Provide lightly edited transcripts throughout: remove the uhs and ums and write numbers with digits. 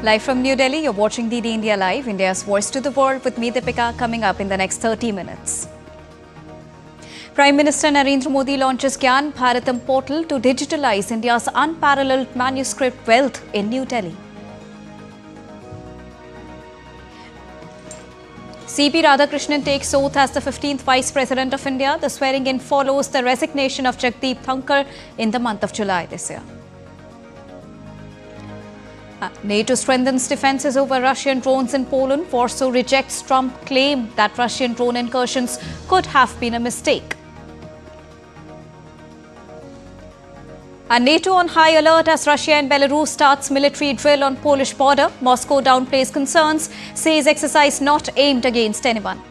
Live from New Delhi, you're watching DD India Live, India's voice to the world, with me Deepika, coming up in the next 30 minutes. Prime Minister Narendra Modi launches Gyan Bharatam portal to digitalize India's unparalleled manuscript wealth in New Delhi. C.P. Radhakrishnan takes oath as the 15th Vice President of India. The swearing-in follows the resignation of Jagdeep Thankar in the month of July this year. NATO strengthens defences over Russian drones in Poland. Warsaw rejects Trump claim that Russian drone incursions could have been a mistake. And NATO on high alert as Russia and Belarus starts military drill on Polish border. Moscow downplays concerns, says exercise not aimed against anyone.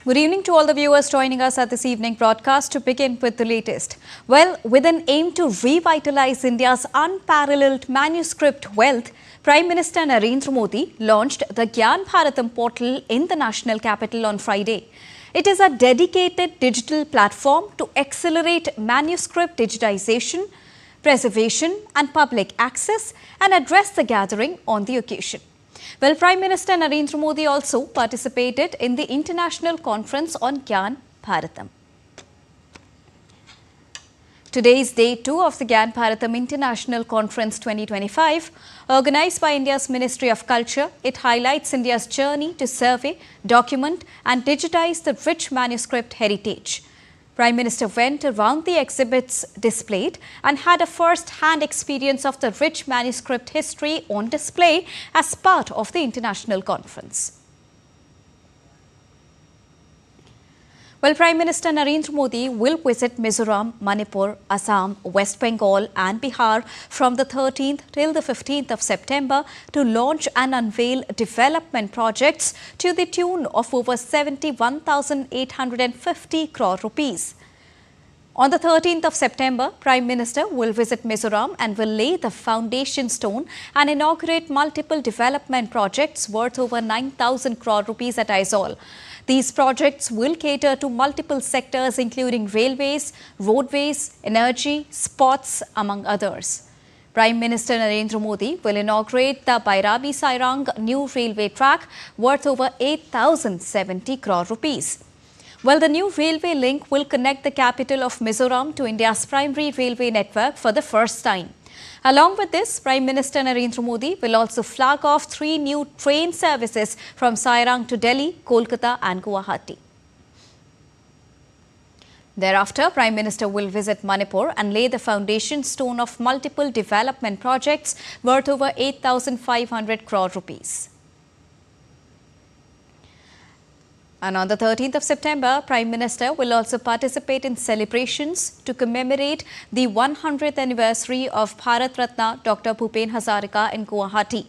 Good evening to all the viewers joining us at this evening broadcast. To begin with the latest. Well, with an aim to revitalize India's unparalleled manuscript wealth, Prime Minister Narendra Modi launched the Gyan Bharatam portal in the national capital on Friday. It is a dedicated digital platform to accelerate manuscript digitization, preservation and public access and address the gathering on the occasion. Well, Prime Minister Narendra Modi also participated in the international conference on Gyan Bharatam. Today is day 2 of the Gyan Bharatam International Conference 2025, organized by India's Ministry of Culture. It highlights India's journey to survey, document and digitize the rich manuscript heritage. Prime Minister went around the exhibits displayed and had a first-hand experience of the rich manuscript history on display as part of the international conference. Well, Prime Minister Narendra Modi will visit Mizoram, Manipur, Assam, West Bengal and Bihar from the 13th till the 15th of September to launch and unveil development projects to the tune of over 71,850 crore rupees. On the 13th of September, Prime Minister will visit Mizoram and will lay the foundation stone and inaugurate multiple development projects worth over 9,000 crore rupees at Aizawl. These projects will cater to multiple sectors including railways, roadways, energy, sports, among others. Prime Minister Narendra Modi will inaugurate the Bairabi-Sairang new railway track worth over 8,070 crore rupees. Well, the new railway link will connect the capital of Mizoram to India's primary railway network for the first time. Along with this, Prime Minister Narendra Modi will also flag off 3 new train services from Sairang to Delhi, Kolkata and Guwahati. Thereafter, Prime Minister will visit Manipur and lay the foundation stone of multiple development projects worth over 8,500 crore rupees. And on the 13th of September, Prime Minister will also participate in celebrations to commemorate the 100th anniversary of Bharat Ratna Dr. Bhupen Hazarika in Guwahati.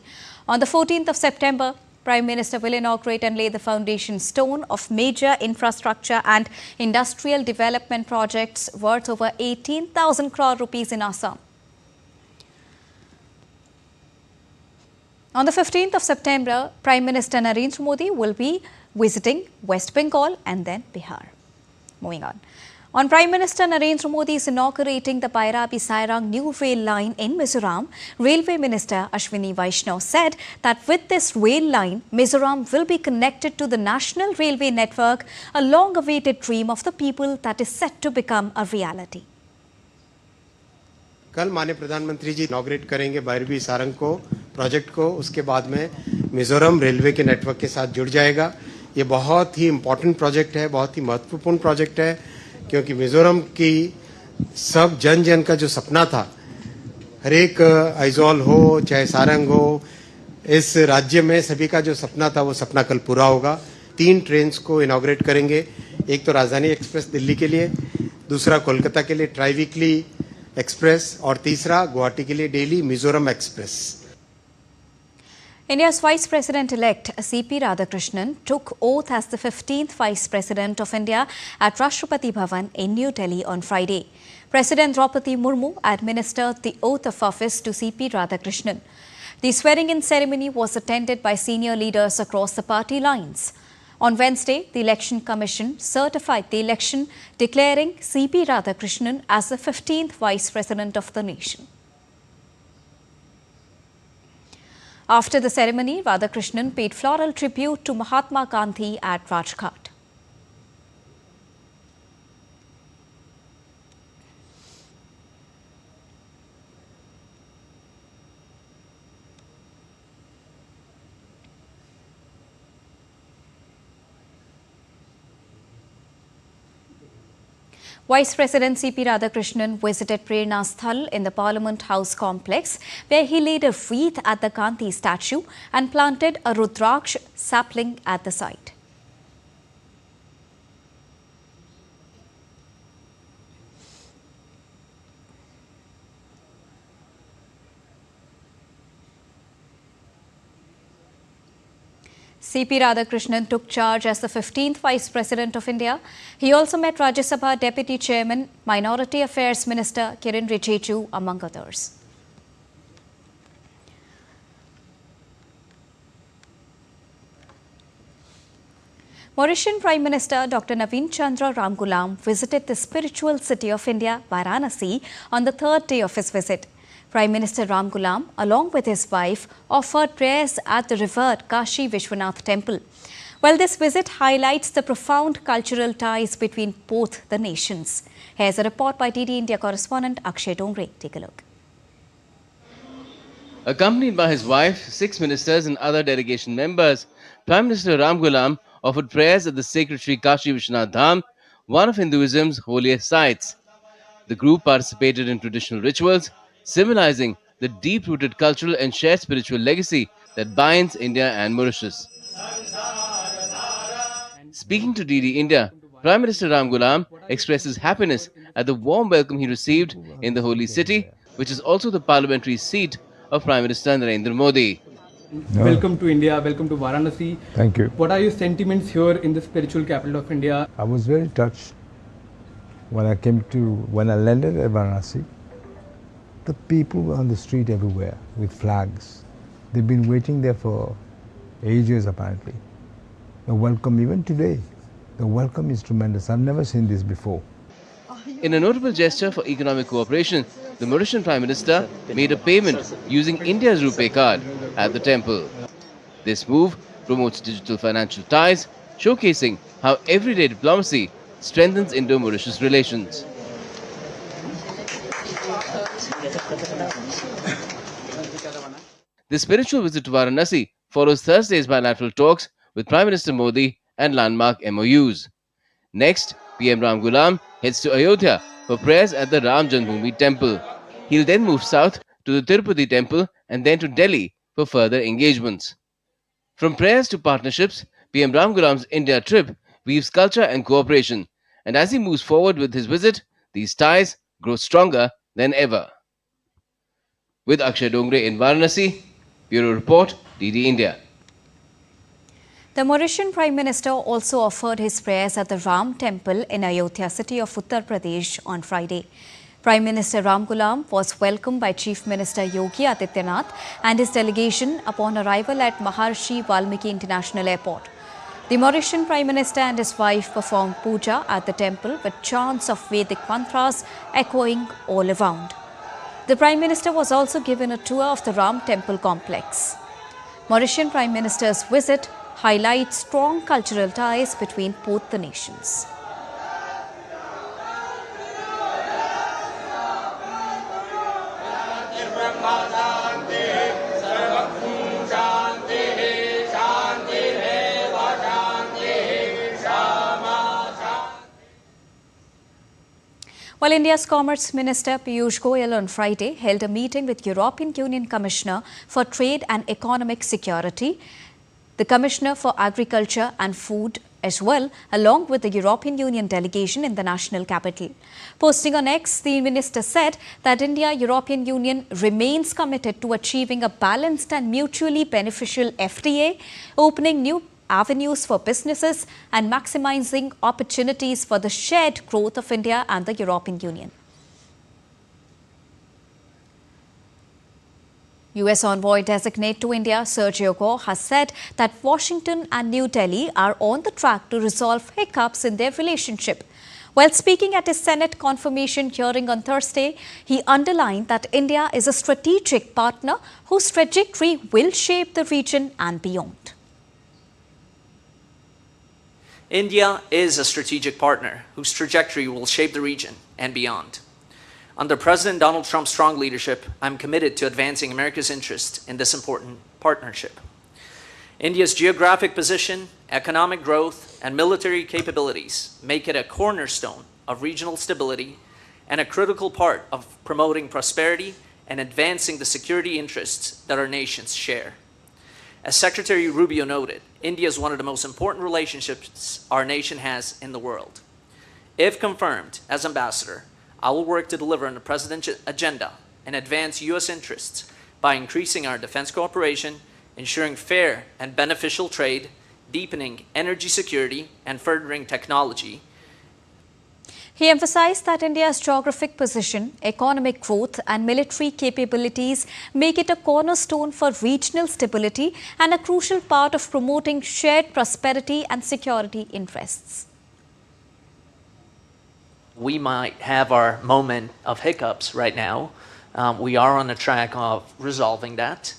On the 14th of September, Prime Minister will inaugurate and lay the foundation stone of major infrastructure and industrial development projects worth over 18,000 crore rupees in Assam. On the 15th of September, Prime Minister Narendra Modi will be visiting West Bengal and then Bihar. Moving on. On Prime Minister Narendra Modi is inaugurating the Bairabi-Sairang new rail line in Mizoram, Railway Minister Ashwini Vaishnaw said that with this rail line, Mizoram will be connected to the National Railway Network, a long-awaited dream of the people that is set to become a reality. कल माननीय प्रधानमंत्री जी inaugurate करेंगे बायरबी सारंग को project को, उसके बाद में Mizoram railway के नेटवर्क के साथ जुड़ जाएगा। ये बहुत ही इम्पोर्टेंट प्रोजेक्ट है, बहुत ही महत्वपूर्ण प्रोजेक्ट है, क्योंकि मिजोरम की सब जन जन का जो सपना था, हर एक आइजॉल हो चाहे सारंग हो, इस राज्य में सभी का जो सपना था वो सपना कल पूरा होगा। 3 ट्रेन्स को इनॉग्रेट करेंगे, एक तो राजधानी एक्सप्रेस दिल्ली के लिए, दूसरा कोलकाता के लिए ट्राई वीकली एक्सप्रेस और तीसरा गुवाहाटी के लिए daily Mizoram express. India's Vice President-elect C.P. Radhakrishnan took oath as the 15th Vice President of India at Rashtrapati Bhavan in New Delhi on Friday. President Draupadi Murmu administered the oath of office to C.P. Radhakrishnan. The swearing-in ceremony was attended by senior leaders across the party lines. On Wednesday, the Election Commission certified the election, declaring C.P. Radhakrishnan as the 15th Vice President of the nation. After the ceremony, Radhakrishnan paid floral tribute to Mahatma Gandhi at Rajghat. Vice President C.P. Radhakrishnan visited Prerna Sthal in the Parliament House complex, where he laid a wreath at the Gandhi statue and planted a Rudraksh sapling at the site. C.P. Radhakrishnan took charge as the 15th Vice President of India. He also met Rajya Sabha Deputy Chairman, Minority Affairs Minister Kiren Rijiju, among others. Mauritian Prime Minister Dr. Naveen Chandra Ramgoolam visited the spiritual city of India, Varanasi, on the third day of his visit. Prime Minister Ramgoolam, along with his wife, offered prayers at the revered Kashi Vishwanath temple. Well, this visit highlights the profound cultural ties between both the nations. Here's a report by DD India correspondent Akshay Dongre. Take a look. Accompanied by his wife, 6 ministers and other delegation members, Prime Minister Ramgoolam offered prayers at the sacred Sri Kashi Vishwanath Dham, one of Hinduism's holiest sites. The group participated in traditional rituals, symbolizing the deep-rooted cultural and shared spiritual legacy that binds India and Mauritius. Speaking to DD India, Prime Minister Ramgoolam expresses happiness at the warm welcome he received in the holy city, which is also the parliamentary seat of Prime Minister Narendra Modi. Welcome to India, welcome to Varanasi. Thank you. What are your sentiments here in the spiritual capital of India? I was very touched when I landed at Varanasi. The people were on the street everywhere with flags. They've been waiting there for ages apparently. The welcome, even today, the welcome is tremendous. I've never seen this before. In a notable gesture for economic cooperation, the Mauritian Prime Minister made a payment using India's RuPay card at the temple. This move promotes digital financial ties, showcasing how everyday diplomacy strengthens Indo-Mauritius relations. The spiritual visit to Varanasi follows Thursday's bilateral talks with Prime Minister Modi and landmark MOUs. Next, PM Ramgoolam heads to Ayodhya for prayers at the Ram Janmabhoomi temple. He'll then move south to the Tirupati temple and then to Delhi for further engagements. From prayers to partnerships, PM Ramgoolam's India trip weaves culture and cooperation, and as he moves forward with his visit, these ties grow stronger than ever. With Akshay Dongre in Varanasi, Bureau Report, DD India. The Mauritian Prime Minister also offered his prayers at the Ram Temple in Ayodhya city of Uttar Pradesh on Friday. Prime Minister Ramgoolam was welcomed by Chief Minister Yogi Adityanath and his delegation upon arrival at Maharshi Valmiki International Airport. The Mauritian Prime Minister and his wife performed puja at the temple with chants of Vedic mantras echoing all around. The Prime Minister was also given a tour of the Ram Temple complex. Mauritian Prime Minister's visit highlights strong cultural ties between both the nations. While India's Commerce Minister Piyush Goyal on Friday held a meeting with European Union Commissioner for Trade and Economic Security, the Commissioner for Agriculture and Food, as well, along with the European Union delegation in the national capital. Posting on X, the minister said that India-European Union remains committed to achieving a balanced and mutually beneficial FTA, opening new avenues for businesses and maximizing opportunities for the shared growth of India and the European Union. US envoy designate to India Sergio Gore has said that Washington and New Delhi are on the track to resolve hiccups in their relationship. While speaking at his Senate confirmation hearing on Thursday, he underlined that India is a strategic partner whose trajectory will shape the region and beyond. India is a strategic partner whose trajectory will shape the region and beyond. Under President Donald Trump's strong leadership, I'm committed to advancing America's interest in this important partnership. India's geographic position, economic growth, and military capabilities make it a cornerstone of regional stability and a critical part of promoting prosperity and advancing the security interests that our nations share. As Secretary Rubio noted, India is one of the most important relationships our nation has in the world. If confirmed as ambassador, I will work to deliver on the President's agenda and advance U.S. interests by increasing our defense cooperation, ensuring fair and beneficial trade, deepening energy security, and furthering technology. He emphasized that India's geographic position, economic growth and military capabilities make it a cornerstone for regional stability and a crucial part of promoting shared prosperity and security interests. We might have our moment of hiccups right now. We are on the track of resolving that.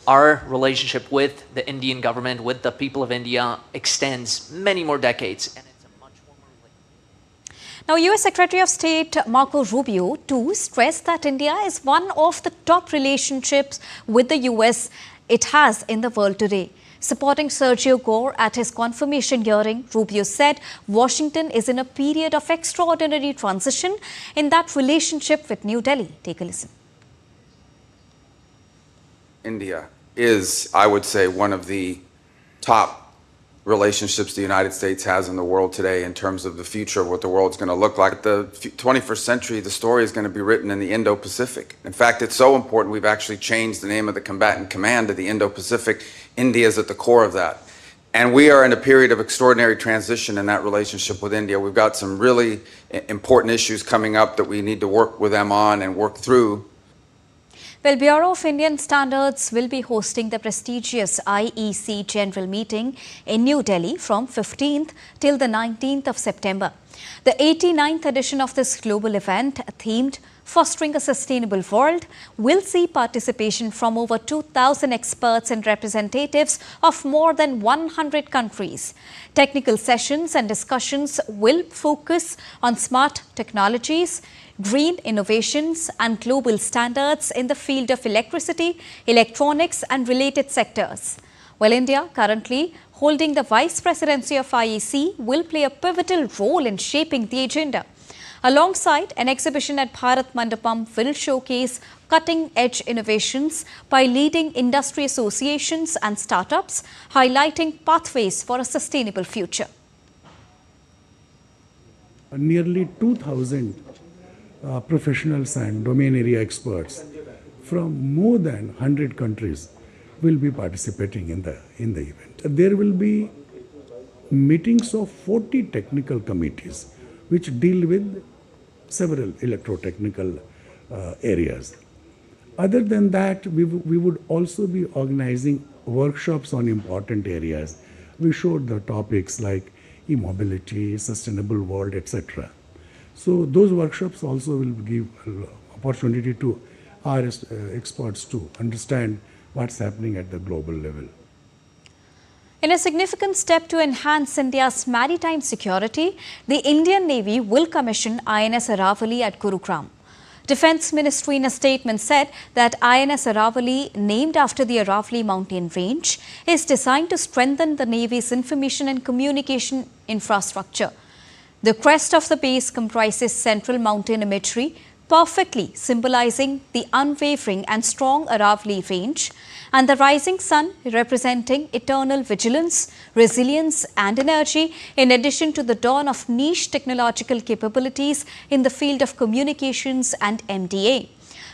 Our relationship with the Indian government, with the people of India, extends many more decades. And it's a much warmer relationship. Now, US Secretary of State Marco Rubio too stressed that India is one of the top relationships with the US it has in the world today. Supporting Sergio Gore at his confirmation hearing, Rubio said Washington is in a period of extraordinary transition in that relationship with New Delhi. Take a listen. India is, I would say, one of the top relationships the United States has in the world today in terms of the future of what the world's going to look like. The 21st century, the story is going to be written in the Indo-Pacific. In fact, it's so important we've actually changed the name of the combatant command to the Indo-Pacific. India is at the core of that. And we are in a period of extraordinary transition in that relationship with India. We've got some really important issues coming up that we need to work with them on and work through. Well, Bureau of Indian Standards will be hosting the prestigious IEC General Meeting in New Delhi from 15th till the 19th of September. The 89th edition of this global event, themed Fostering a Sustainable World, will see participation from over 2,000 experts and representatives of more than 100 countries. Technical sessions and discussions will focus on smart technologies, green innovations and global standards in the field of electricity, electronics and related sectors. While India, currently holding the vice presidency of IEC, will play a pivotal role in shaping the agenda. Alongside, an exhibition at Bharat Mandapam will showcase cutting-edge innovations by leading industry associations and startups, highlighting pathways for a sustainable future. Nearly 2,000 professionals and domain area experts from more than 100 countries will be participating in the event. There will be meetings of 40 technical committees which deal with several electrotechnical areas. Other than that, we would also be organizing workshops on important areas. We showed the topics like e-mobility, sustainable world, etc. So those workshops also will give opportunity to our experts to understand what's happening at the global level. In a significant step to enhance India's maritime security, the Indian Navy will commission INS Aravali at Gurugram. Defence Ministry in a statement said that INS Aravali, named after the Aravali mountain range, is designed to strengthen the Navy's information and communication infrastructure. The crest of the base comprises central mountain imagery, perfectly symbolizing the unwavering and strong Aravalli Range, and the rising sun representing eternal vigilance, resilience and energy, in addition to the dawn of niche technological capabilities in the field of communications and MDA.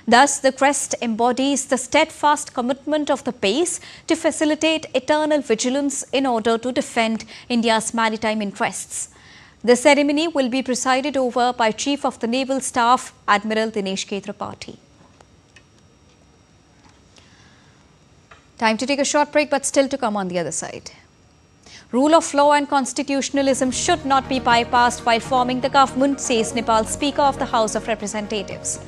Thus, the crest embodies the steadfast commitment of the base to facilitate eternal vigilance in order to defend India's maritime interests. The ceremony will be presided over by Chief of the Naval Staff, Admiral Dinesh K. Tripathi. Time to take a short break, but still to come on the other side. Rule of law and constitutionalism should not be bypassed while forming the government, says Nepal's Speaker of the House of Representatives.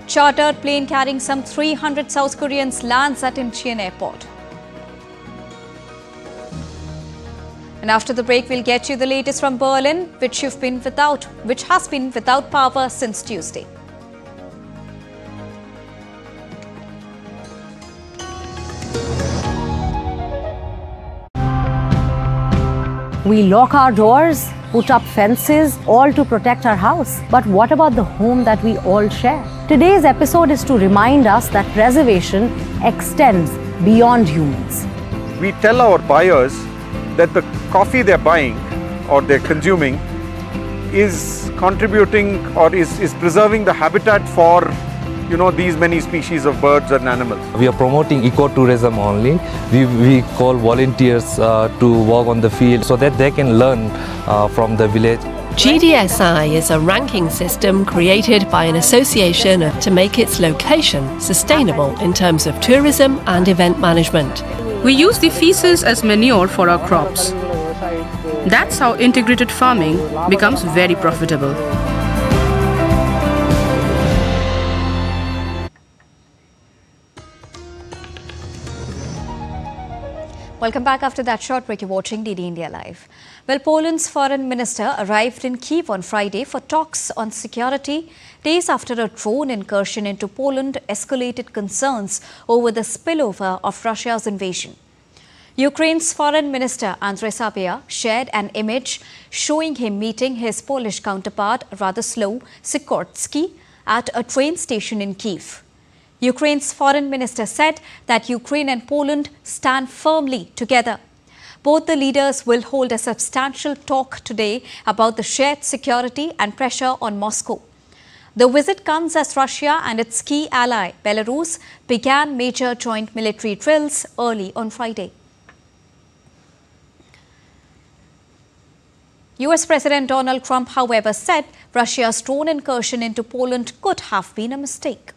Chartered plane carrying some 300 South Koreans lands at Incheon Airport. And after the break, we'll get you the latest from Berlin, which has been without power since Tuesday. We lock our doors, put up fences, all to protect our house. But what about the home that we all share? Today's episode is to remind us that preservation extends beyond humans. We tell our buyers that the coffee they're buying or they're consuming is contributing or is preserving the habitat for these many species of birds and animals. We are promoting ecotourism only. We call volunteers to work on the field so that they can learn from the village. GDSI is a ranking system created by an association to make its location sustainable in terms of tourism and event management. We use the feces as manure for our crops. That's how integrated farming becomes very profitable. Welcome back after that short break. You're watching DD India Live. Well, Poland's foreign minister arrived in Kyiv on Friday for talks on security, days after a drone incursion into Poland escalated concerns over the spillover of Russia's invasion. Ukraine's foreign minister Andrzej Sapieha shared an image showing him meeting his Polish counterpart Radoslaw Sikorski at a train station in Kyiv. Ukraine's foreign minister said that Ukraine and Poland stand firmly together. Both the leaders will hold a substantial talk today about the shared security and pressure on Moscow. The visit comes as Russia and its key ally, Belarus, began major joint military drills early on Friday. US President Donald Trump, however, said Russia's drone incursion into Poland could have been a mistake.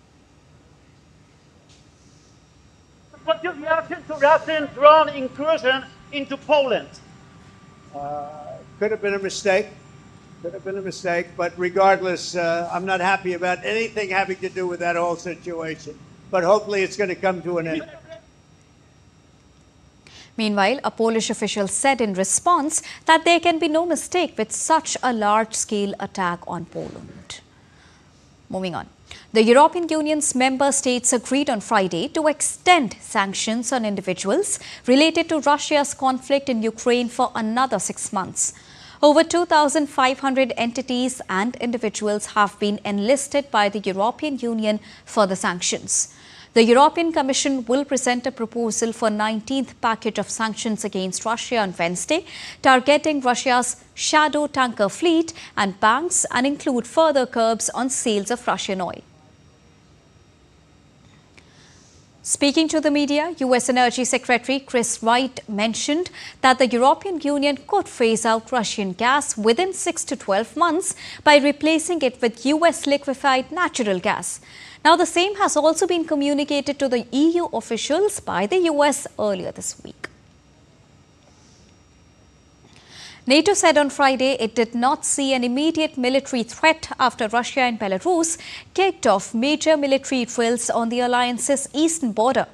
What's your reaction to Russian drone incursion into Poland? Could have been a mistake. Could have been a mistake. But regardless, I'm not happy about anything having to do with that whole situation. But hopefully it's going to come to an end. Meanwhile, a Polish official said in response that there can be no mistake with such a large-scale attack on Poland. Moving on. The European Union's member states agreed on Friday to extend sanctions on individuals related to Russia's conflict in Ukraine for another 6 months. Over 2,500 entities and individuals have been enlisted by the European Union for the sanctions. The European Commission will present a proposal for 19th package of sanctions against Russia on Wednesday, targeting Russia's shadow tanker fleet and banks, and include further curbs on sales of Russian oil. Speaking to the media, US Energy Secretary Chris Wright mentioned that the European Union could phase out Russian gas within 6 to 12 months by replacing it with US liquefied natural gas. Now, the same has also been communicated to the EU officials by the US earlier this week. NATO said on Friday it did not see an immediate military threat after Russia and Belarus kicked off major military drills on the alliance's eastern border.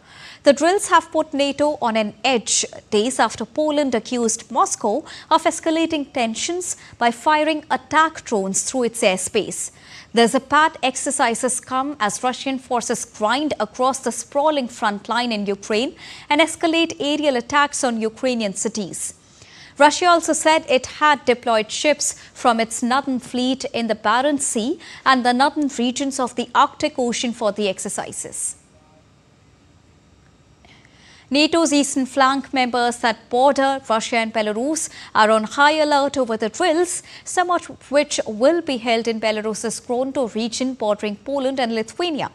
The drills have put NATO on an edge days after Poland accused Moscow of escalating tensions by firing attack drones through its airspace. The Zapad exercises come as Russian forces grind across the sprawling front line in Ukraine and escalate aerial attacks on Ukrainian cities. Russia also said it had deployed ships from its northern fleet in the Barents Sea and the northern regions of the Arctic Ocean for the exercises. NATO's eastern flank members that border Russia and Belarus are on high alert over the drills, some of which will be held in Belarus's Grodno region bordering Poland and Lithuania.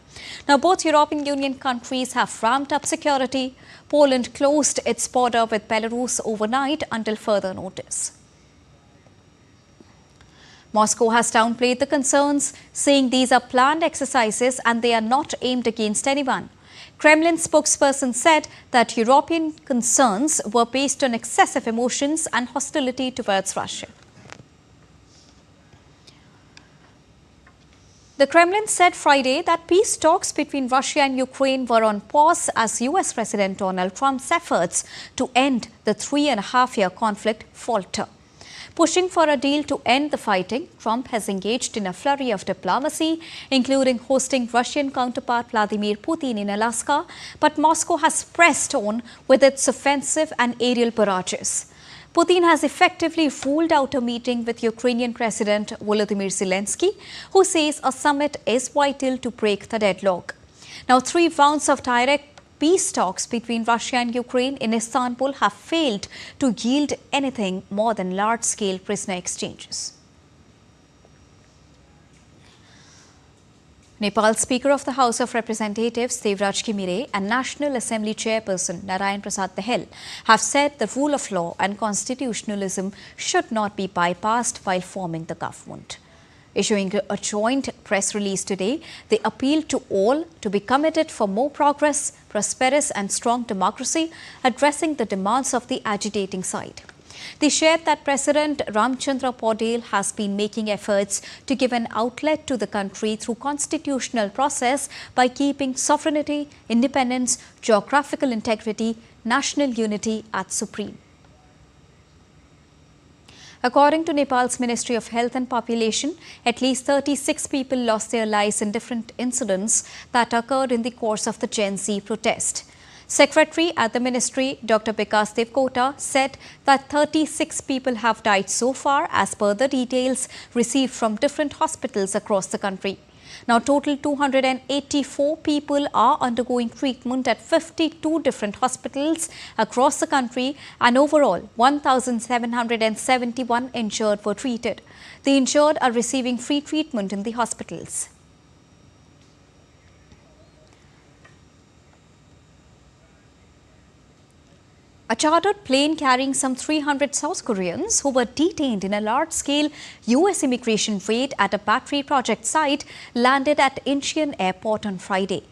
Now, both European Union countries have ramped up security. Poland closed its border with Belarus overnight until further notice. Moscow has downplayed the concerns, saying these are planned exercises and they are not aimed against anyone. Kremlin spokesperson said that European concerns were based on excessive emotions and hostility towards Russia. The Kremlin said Friday that peace talks between Russia and Ukraine were on pause as US President Donald Trump's efforts to end the 3.5-year conflict falter. Pushing for a deal to end the fighting, Trump has engaged in a flurry of diplomacy, including hosting Russian counterpart Vladimir Putin in Alaska, but Moscow has pressed on with its offensive and aerial barrages. Putin has effectively ruled out a meeting with Ukrainian President Volodymyr Zelensky, who says a summit is vital to break the deadlock. Now, 3 rounds of direct peace talks between Russia and Ukraine in Istanbul have failed to yield anything more than large-scale prisoner exchanges. Nepal's Speaker of the House of Representatives, Devraj Kimire, and National Assembly Chairperson Narayan Prasad Dahel have said the rule of law and constitutionalism should not be bypassed while forming the government. Issuing a joint press release today, they appealed to all to be committed for more progress, prosperous and strong democracy, addressing the demands of the agitating side. They shared that President Ramchandra Paudel has been making efforts to give an outlet to the country through constitutional process by keeping sovereignty, independence, geographical integrity, national unity at supreme. According to Nepal's Ministry of Health and Population, at least 36 people lost their lives in different incidents that occurred in the course of the Gen Z protest. Secretary at the ministry, Dr. Vikas Devkota, said that 36 people have died so far as per the details received from different hospitals across the country. Now, total 284 people are undergoing treatment at 52 different hospitals across the country, and overall 1,771 injured were treated. The injured are receiving free treatment in the hospitals. A chartered plane carrying some 300 South Koreans who were detained in a large-scale US immigration raid at a battery project site landed at Incheon Airport on Friday.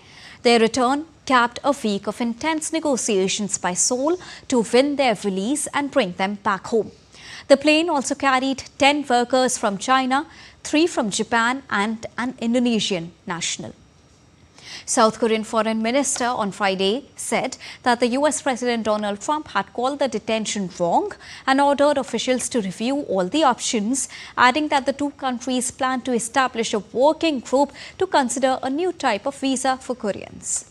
Their return capped a week of intense negotiations by Seoul to win their release and bring them back home. The plane also carried 10 workers from China, 3 from Japan and an Indonesian national. South Korean Foreign Minister on Friday said that the US President Donald Trump had called the detention wrong and ordered officials to review all the options, adding that the 2 countries plan to establish a working group to consider a new type of visa for Koreans.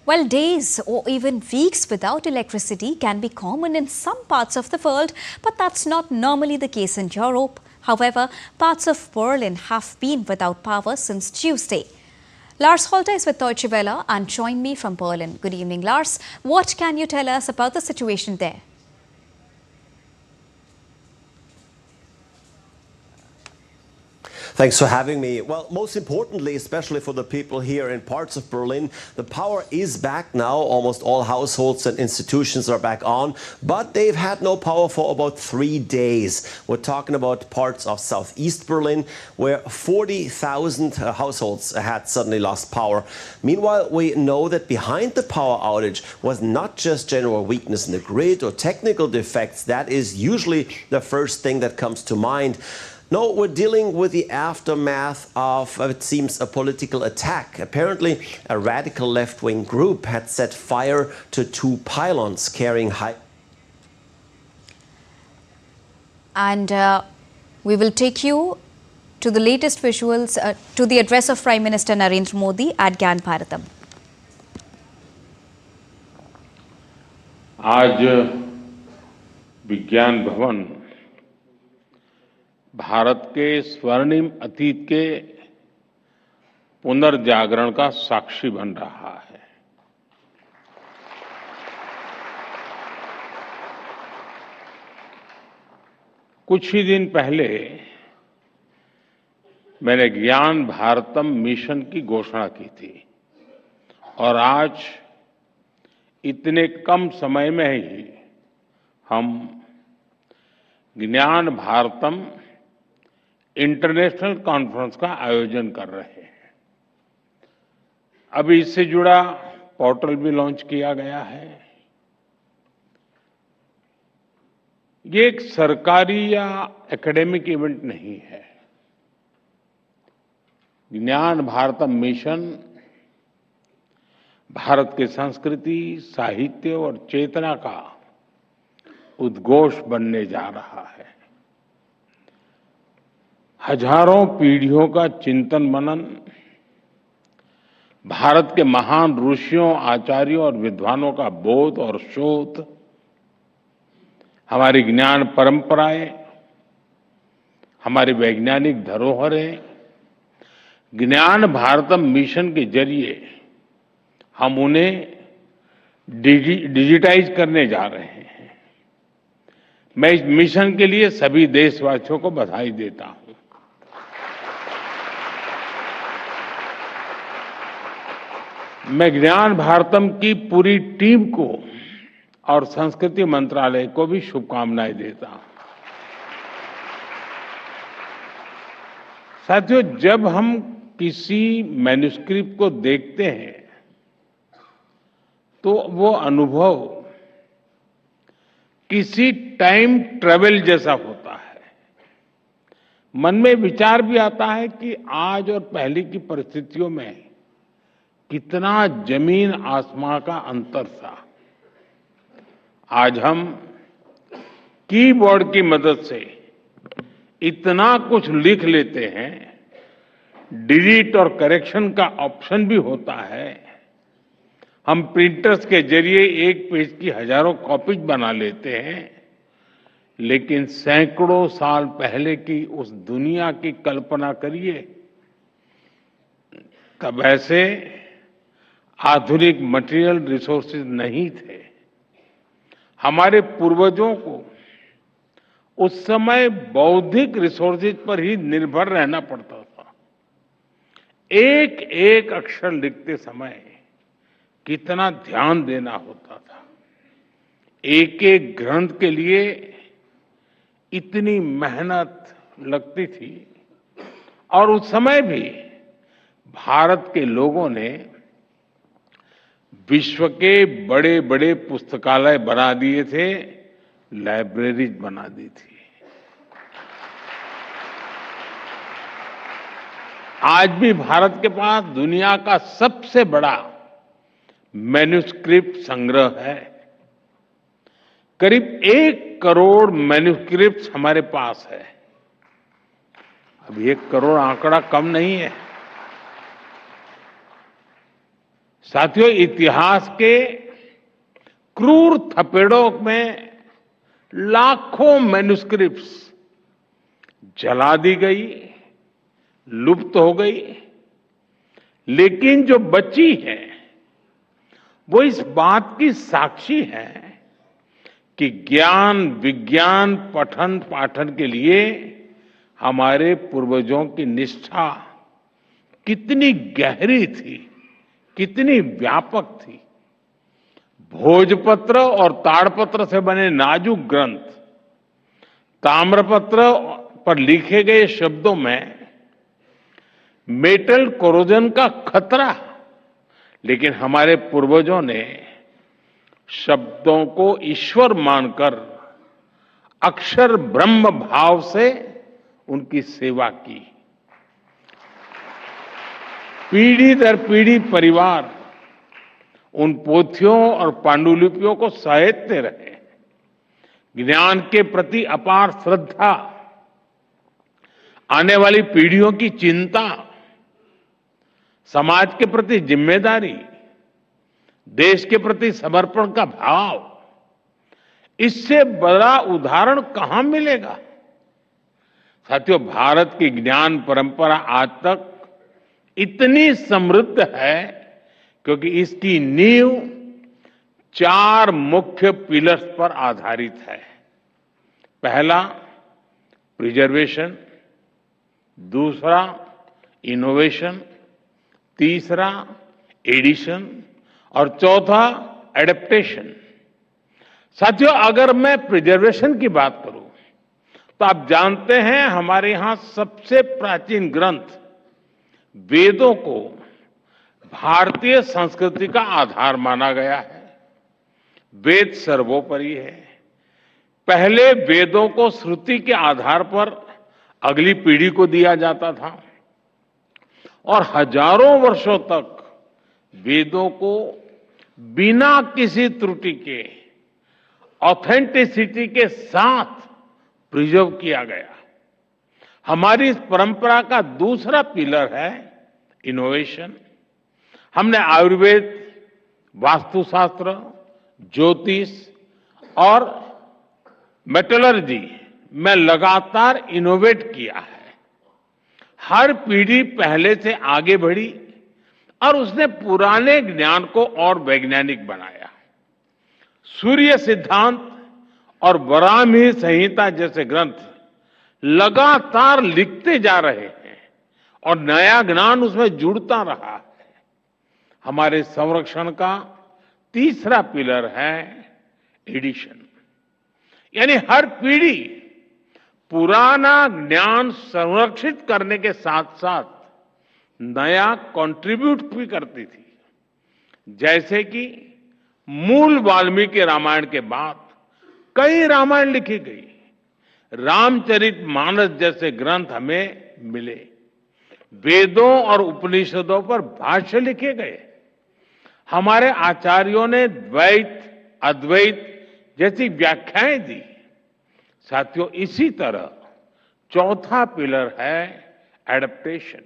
Well, days or even weeks without electricity can be common in some parts of the world, but that's not normally the case in Europe. However, parts of Berlin have been without power since Tuesday. Lars Holter is with Deutsche Welle and joined me from Berlin. Good evening, Lars. What can you tell us about the situation there? Thanks for having me. Well, most importantly, especially for the people here in parts of Berlin, the power is back now. Almost all households and institutions are back on, but they've had no power for about 3 days. We're talking about parts of southeast Berlin where 40,000 households had suddenly lost power. Meanwhile, we know that behind the power outage was not just general weakness in the grid or technical defects. That is usually the first thing that comes to mind. No, we're dealing with the aftermath of, it seems, a political attack. Apparently, a radical left-wing group had set fire to 2 pylons carrying high... And we will take you to the latest visuals, to the address of Prime Minister Narendra Modi at Gyan Bharatam. आज विज्ञान भवन भारत के स्वर्णिम अतीत के पुनर्जागरण का साक्षी बन रहा है। कुछ ही दिन पहले मैंने ज्ञान भारतम मिशन की घोषणा की थी और आज इतने कम समय में ही हम ज्ञान भारतम इंटरनेशनल कॉन्फ्रेंस का आयोजन कर रहे हैं। अभी इससे जुड़ा पोर्टल भी लॉन्च किया गया है। ये एक सरकारी या एकेडमिक इवेंट नहीं है। ज्ञान भारतम मिशन भारत के संस्कृति, साहित्य और चेतना का उद्घोष बनने जा रहा है। हजारों पीढ़ियों का चिंतन मनन, भारत के महान ऋषियों, आचार्यों और विद्वानों का बोध और शोध, हमारी ज्ञान परंपराएं, हमारी वैज्ञानिक धरोहरें, ज्ञान भारतम मिशन के जरिए हम उन्हें डिजिटाइज करने जा रहे हैं। मैं इस मिशन के लिए सभी देशवासियों को बधाई देता हूं। मैं ज्ञान भारतम की पूरी टीम को और संस्कृति मंत्रालय को भी शुभकामनाएं देता हूं। साथियों, जब हम किसी मैन्युस्क्रिप्ट को देखते हैं तो वो अनुभव किसी टाइम ट्रेवल जैसा होता है। मन में विचार भी आता है कि आज और पहले की परिस्थितियों में कितना जमीन आसमां का अंतर था। आज हम कीबोर्ड की मदद से इतना कुछ लिख लेते हैं, डिलीट और करेक्शन का ऑप्शन भी होता है। हम प्रिंटर्स के जरिए एक पेज की हजारों कॉपीज बना लेते हैं, लेकिन सैकड़ों साल पहले की उस दुनिया की कल्पना करिए। तब ऐसे आधुनिक मटेरियल रिसोर्सेज नहीं थे। हमारे पूर्वजों को उस समय बौद्धिक रिसोर्सेज पर ही निर्भर रहना पड़ता था। एक एक अक्षर लिखते समय कितना ध्यान देना होता था। एक एक ग्रंथ के लिए इतनी मेहनत लगती थी और उस समय भी भारत के लोगों ने विश्व के बड़े बड़े पुस्तकालय बना दिए थे, लाइब्रेरीज बना दी थी। आज भी भारत के पास दुनिया का सबसे बड़ा मैन्युस्क्रिप्ट संग्रह है। करीब 1 करोड़ मैन्युस्क्रिप्ट हमारे पास है। अब 1 करोड़ आंकड़ा कम नहीं है। साथियों, इतिहास के क्रूर थपेड़ों में लाखों मैन्युस्क्रिप्ट्स जला दी गई, लुप्त हो गई, लेकिन जो बची है वो इस बात की साक्षी है कि ज्ञान विज्ञान पठन पाठन के लिए हमारे पूर्वजों की निष्ठा कितनी गहरी थी, कितनी व्यापक थी। भोजपत्र और ताड़पत्र से बने नाजुक ग्रंथ, ताम्रपत्र पर लिखे गए शब्दों में मेटल कोरोजन का खतरा, लेकिन हमारे पूर्वजों ने शब्दों को ईश्वर मानकर अक्षर ब्रह्म भाव से उनकी सेवा की। पीढ़ी दर पीढ़ी परिवार उन पोथियों और पांडुलिपियों को सहेजते रहे। ज्ञान के प्रति अपार श्रद्धा, आने वाली पीढ़ियों की चिंता, समाज के प्रति जिम्मेदारी, देश के प्रति समर्पण का भाव, इससे बड़ा उदाहरण कहां मिलेगा। साथियों, भारत की ज्ञान परंपरा आज तक इतनी समृद्ध है क्योंकि इसकी नींव 4 मुख्य पिलर्स पर आधारित है। पहला, प्रिजर्वेशन, दूसरा, इनोवेशन, तीसरा, एडिशन और चौथा, एडेप्टेशन। साथियों, अगर मैं प्रिजर्वेशन की बात करूं तो आप जानते हैं हमारे यहां सबसे प्राचीन ग्रंथ वेदों को भारतीय संस्कृति का आधार माना गया है। वेद सर्वोपरि है। पहले वेदों को श्रुति के आधार पर अगली पीढ़ी को दिया जाता था और हजारों वर्षों तक वेदों को बिना किसी त्रुटि के ऑथेंटिसिटी के साथ प्रिजर्व किया गया। हमारी इस परंपरा का दूसरा पिलर है इनोवेशन। हमने आयुर्वेद, वास्तुशास्त्र, ज्योतिष और मेटलर्जी में लगातार इनोवेट किया है। हर पीढ़ी पहले से आगे बढ़ी और उसने पुराने ज्ञान को और वैज्ञानिक बनाया। सूर्य सिद्धांत और वराहमिहिर संहिता जैसे ग्रंथ लगातार लिखते जा रहे हैं और नया ज्ञान उसमें जुड़ता रहा है। हमारे संरक्षण का तीसरा पिलर है एडिशन, यानी हर पीढ़ी पुराना ज्ञान संरक्षित करने के साथ साथ नया कंट्रीब्यूट भी करती थी। जैसे कि मूल वाल्मीकि रामायण के बाद कई रामायण लिखी गई, रामचरितमानस जैसे ग्रंथ हमें मिले, वेदों और उपनिषदों पर भाष्य लिखे गए। हमारे आचार्यों ने द्वैत, अद्वैत जैसी व्याख्याएं दी। साथियों, इसी तरह चौथा पिलर है एडेप्टेशन,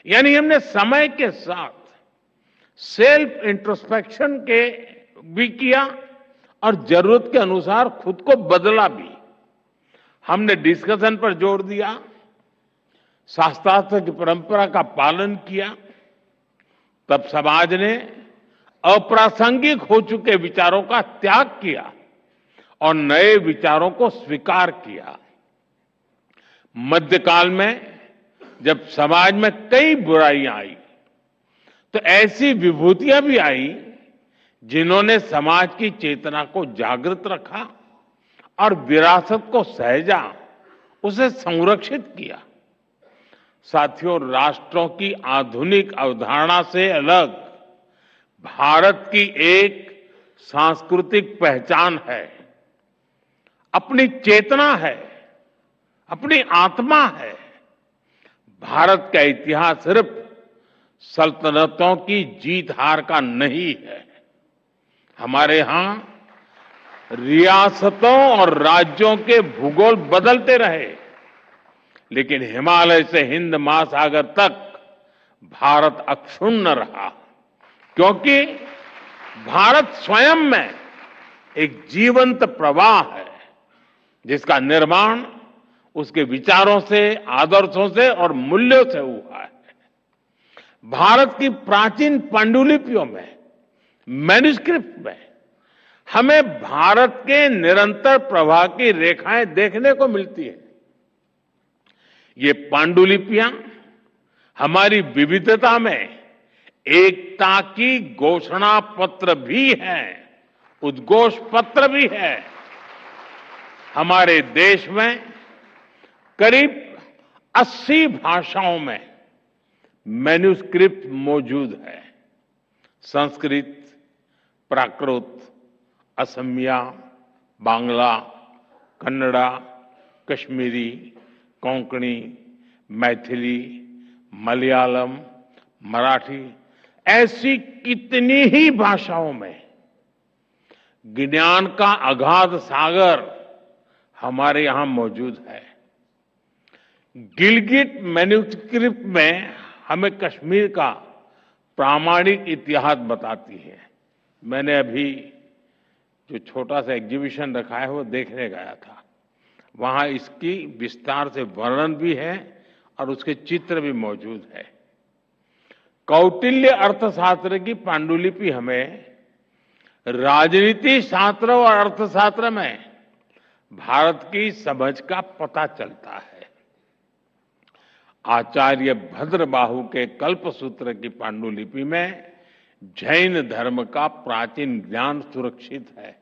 यानी हमने समय के साथ सेल्फ इंट्रोस्पेक्शन के भी किया और जरूरत के अनुसार खुद को बदला भी। हमने डिस्कशन पर जोर दिया, शास्त्रार्थ की परंपरा का पालन किया, तब समाज ने अप्रासंगिक हो चुके विचारों का त्याग किया और नए विचारों को स्वीकार किया। मध्यकाल में जब समाज में कई बुराइयां आई तो ऐसी विभूतियां भी आई जिन्होंने समाज की चेतना को जागृत रखा और विरासत को सहेजा, उसे संरक्षित किया। साथियों, राष्ट्रों की आधुनिक अवधारणा से अलग भारत की एक सांस्कृतिक पहचान है, अपनी चेतना है, अपनी आत्मा है। भारत का इतिहास सिर्फ सल्तनतों की जीत हार का नहीं है। हमारे यहां रियासतों और राज्यों के भूगोल बदलते रहे, लेकिन हिमालय से हिंद महासागर तक भारत अक्षुण्ण रहा, क्योंकि भारत स्वयं में एक जीवंत प्रवाह है जिसका निर्माण उसके विचारों से, आदर्शों से और मूल्यों से हुआ है। भारत की प्राचीन पांडुलिपियों में, मैन्युस्क्रिप्ट में हमें भारत के निरंतर प्रवाह की रेखाएं देखने को मिलती है। ये पांडुलिपियां हमारी विविधता में एकता की घोषणा पत्र भी है, उद्घोष पत्र भी है। हमारे देश में करीब 80 भाषाओं में मैन्युस्क्रिप्ट मौजूद है। संस्कृत, प्राकृत, असमिया, बांग्ला, कन्नड़ा, कश्मीरी, कोंकणी, मैथिली, मलयालम, मराठी, ऐसी कितनी ही भाषाओं में ज्ञान का अगाध सागर हमारे यहां मौजूद है। गिलगिट मैन्युस्क्रिप्ट में हमें कश्मीर का प्रामाणिक इतिहास बताती है। मैंने अभी जो छोटा सा एग्जीबिशन रखा है वो देखने गया था। वहां इसकी विस्तार से वर्णन भी है और उसके चित्र भी मौजूद है। कौटिल्य अर्थशास्त्र की पांडुलिपि हमें राजनीति शास्त्र और अर्थशास्त्र में भारत की समझ का पता चलता है। आचार्य भद्रबाहु के कल्पसूत्र की पांडुलिपि में जैन धर्म का प्राचीन ज्ञान सुरक्षित है।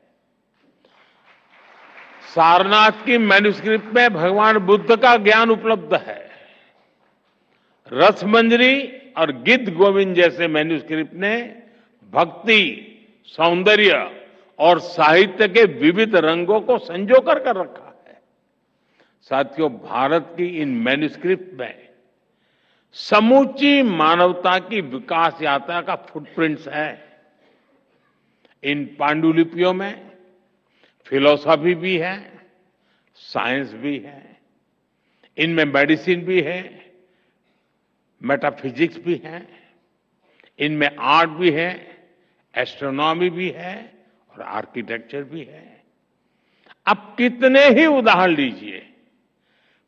सारनाथ की मैन्युस्क्रिप्ट में भगवान बुद्ध का ज्ञान उपलब्ध है। रसमंजरी और गीत गोविंद जैसे मैन्युस्क्रिप्ट ने भक्ति, सौंदर्य और साहित्य के विविध रंगों को संजो कर रखा है। साथियों, भारत की इन मैन्युस्क्रिप्ट में समूची मानवता की विकास यात्रा का फुटप्रिंट्स है। इन पांडुलिपियों में फिलॉसफी भी है, साइंस भी है, इनमें मेडिसिन भी है, मेटाफिजिक्स भी है, इनमें आर्ट भी है, एस्ट्रोनॉमी भी है और आर्किटेक्चर भी है। अब कितने ही उदाहरण लीजिए,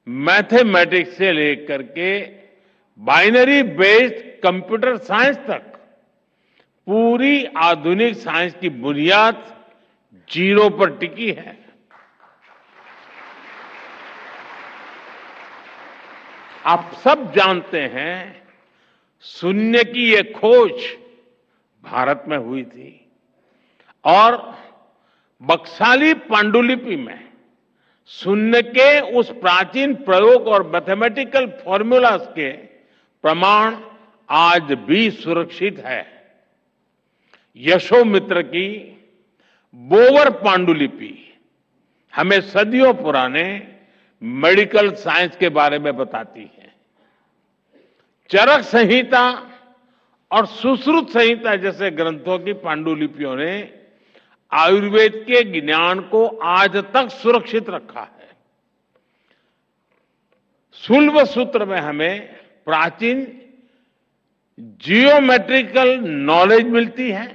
मैथमेटिक्स से लेकर के बाइनरी बेस्ड कंप्यूटर साइंस तक पूरी आधुनिक साइंस की बुनियाद जीरो पर टिकी है। आप सब जानते हैं, शून्य की ये खोज भारत में हुई थी और बक्साली पांडुलिपि में शून्य के उस प्राचीन प्रयोग और मैथमेटिकल फॉर्मूलाज के प्रमाण आज भी सुरक्षित है। यशोमित्र की बोवर पांडुलिपि हमें सदियों पुराने मेडिकल साइंस के बारे में बताती है। चरक संहिता और सुश्रुत संहिता जैसे ग्रंथों की पांडुलिपियों ने आयुर्वेद के ज्ञान को आज तक सुरक्षित रखा है। शुल्ब सूत्र में हमें प्राचीन जियोमेट्रिकल नॉलेज मिलती है।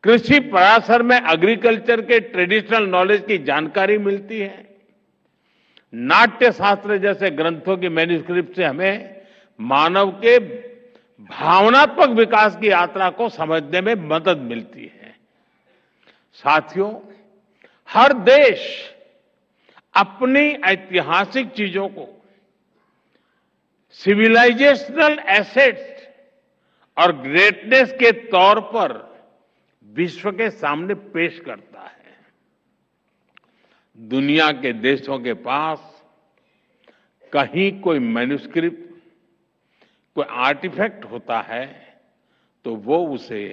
कृषि पराशर में एग्रीकल्चर के ट्रेडिशनल नॉलेज की जानकारी मिलती है। नाट्य शास्त्र जैसे ग्रंथों की मैन्युस्क्रिप्ट से हमें मानव के भावनात्मक विकास की यात्रा को समझने में मदद मिलती है। साथियों, हर देश अपनी ऐतिहासिक चीजों को सिविलाइजेशनल एसेट्स और ग्रेटनेस के तौर पर विश्व के सामने पेश करता है। दुनिया के देशों के पास कहीं कोई मैन्युस्क्रिप्ट, कोई आर्टिफैक्ट होता है तो वो उसे